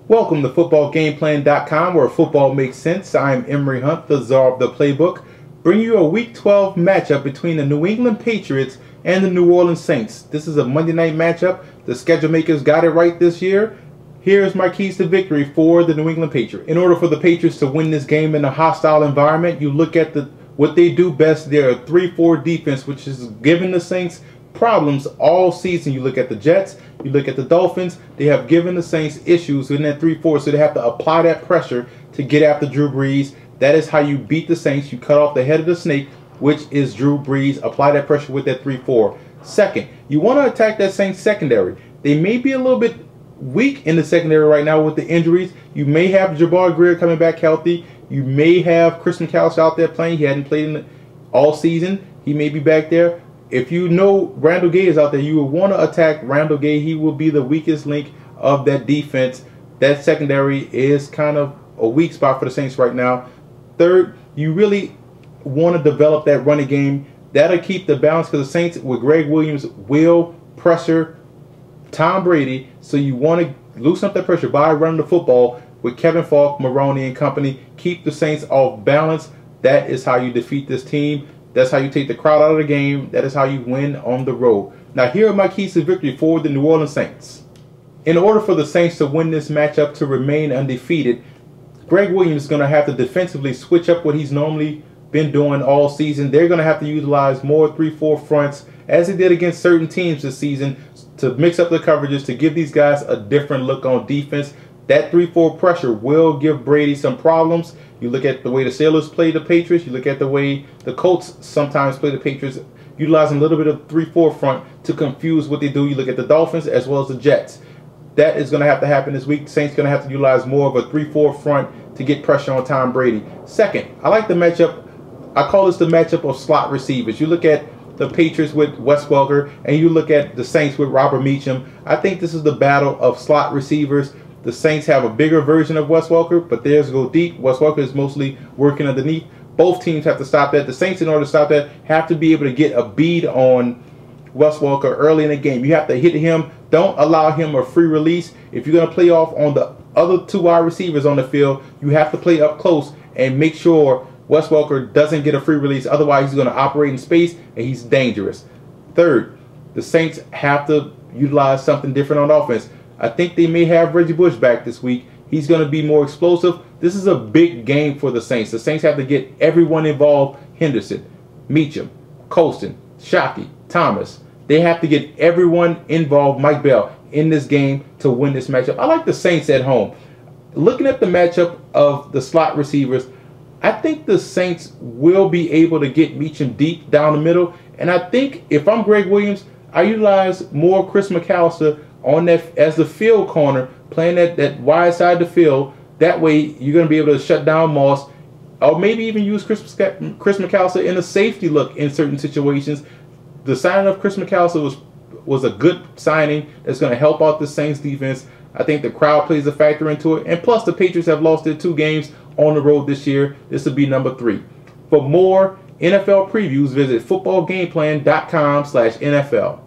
Welcome to footballgameplan.com, where football makes sense. I'm Emery Hunt, the czar of the playbook, bringing you a Week 12 matchup between the New England Patriots and the New Orleans Saints. This is a Monday night matchup. The schedule makers got it right this year. Here's my keys to victory for the New England Patriots. In order for the Patriots to win this game in a hostile environment, you look at what they do best. They're a 3-4 defense, which is giving the Saints problems all season. You look at the Jets, you look at the Dolphins, they have given the Saints issues in that 3-4, so they have to apply that pressure to get after Drew Brees. That is how you beat the Saints. You cut off the head of the snake, which is Drew Brees. Apply that pressure with that 3-4. Second, you want to attack that Saints secondary. They may be a little bit weak in the secondary right now with the injuries. You may have Jabbar Greer coming back healthy. You may have Chris McAllister out there playing. He hadn't played all season. He may be back there. If you know Randall Gay is out there, you will want to attack Randall Gay. He will be the weakest link of that defense. That secondary is kind of a weak spot for the Saints right now. Third, you really want to develop that running game. That'll keep the balance, because the Saints with Greg Williams will pressure Tom Brady. So you want to loosen up that pressure by running the football with Kevin Falk, Maroney, and company. Keep the Saints off balance. That is how you defeat this team. That's how you take the crowd out of the game. That is how you win on the road. Now, here are my keys to victory for the New Orleans Saints. In order for the Saints to win this matchup to remain undefeated, Greg Williams is going to have to defensively switch up what he's normally been doing all season. They're going to have to utilize more 3-4 fronts, as they did against certain teams this season, to mix up the coverages, to give these guys a different look on defense. That 3-4 pressure will give Brady some problems. You look at the way the Steelers play the Patriots. You look at the way the Colts sometimes play the Patriots, utilizing a little bit of 3-4 front to confuse what they do. You look at the Dolphins as well as the Jets. That is going to have to happen this week. Saints going to have to utilize more of a 3-4 front to get pressure on Tom Brady. Second, I like the matchup. I call this the matchup of slot receivers. You look at the Patriots with Wes Welker, and you look at the Saints with Robert Meacham. I think this is the battle of slot receivers. The Saints have a bigger version of Wes Welker, but theirs go deep. Wes Welker is mostly working underneath. Both teams have to stop that. The Saints, in order to stop that, have to be able to get a bead on Wes Welker early in the game. You have to hit him. Don't allow him a free release. If you're going to play off on the other two wide receivers on the field, you have to play up close and make sure Wes Welker doesn't get a free release. Otherwise, he's going to operate in space, and he's dangerous. Third, the Saints have to utilize something different on offense. I think they may have Reggie Bush back this week. He's going to be more explosive. This is a big game for the Saints. The Saints have to get everyone involved. Henderson, Meacham, Colston, Shockey, Thomas. They have to get everyone involved, Mike Bell, in this game to win this matchup. I like the Saints at home. Looking at the matchup of the slot receivers, I think the Saints will be able to get Meacham deep down the middle. And I think if I'm Greg Williams, I utilize more Chris McAllister on that as the field corner, playing that wide side of the field. That way you're going to be able to shut down Moss, or maybe even use Chris McAllister in a safety look in certain situations. The signing of Chris McAllister was a good signing that's going to help out the Saints defense. I think the crowd plays a factor into it. And plus, the Patriots have lost their 2 games on the road this year. This will be number 3. For more NFL previews, visit footballgameplan.com/NFL.